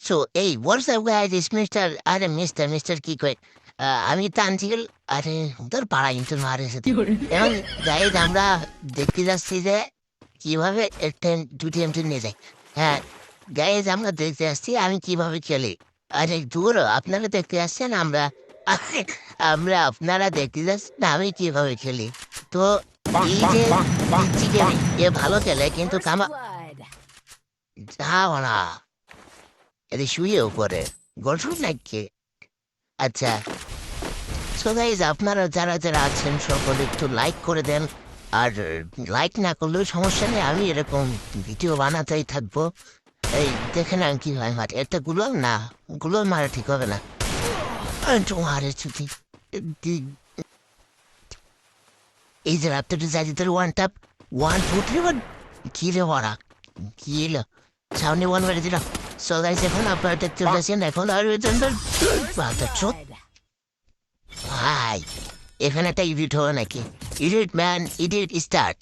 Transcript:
So এই what's up guys mister আরে mister কি কই আমি তানজিল আরে তোর পাড়া ইন্টার মারে এসে এবং গাইজ আমরা দেখতে যাচ্ছি যে কিভাবে ট্রেন দুটি এমটি নিয়ে যায়। হ্যাঁ গাইজ আমরা দেখতে আসছি আমি কিভাবে খেলি। আরে দূর আপনারা দেখতে আসছেন আমরা আপনারা দেখতে যাচ্ছেন আমি কিভাবে খেলি। তো এই যে দিচ্ছি যে এ ভালো খেলে কিন্তু কামা যাও না এদের শুয়েও পড়ে গঠন নাকি। আচ্ছা সো গাইজ আপনারা যারা যারা আছেন সকলে একটু লাইক করে দেন। আর লাইক না করলেও সমস্যা নেই, আমি এরকম ভিডিও বানাতেই থাকবো। এই দেখে না কি হয় মাঠ একটা গুলো না গুলো মারা ঠিক হবে না। তোমার ছুটি এই যে রাত্রে যাই তোর ওয়ান টাপ 1 2 3 1 কি রে ওরা কি এলো সামনে ওয়ান মেরে দিল। সো গাইজ এখন আপনারা দেখতে পাচ্ছেন এখন আর ভাই এখানে একটা ইডিট হবে নাকি? Edit man edit start.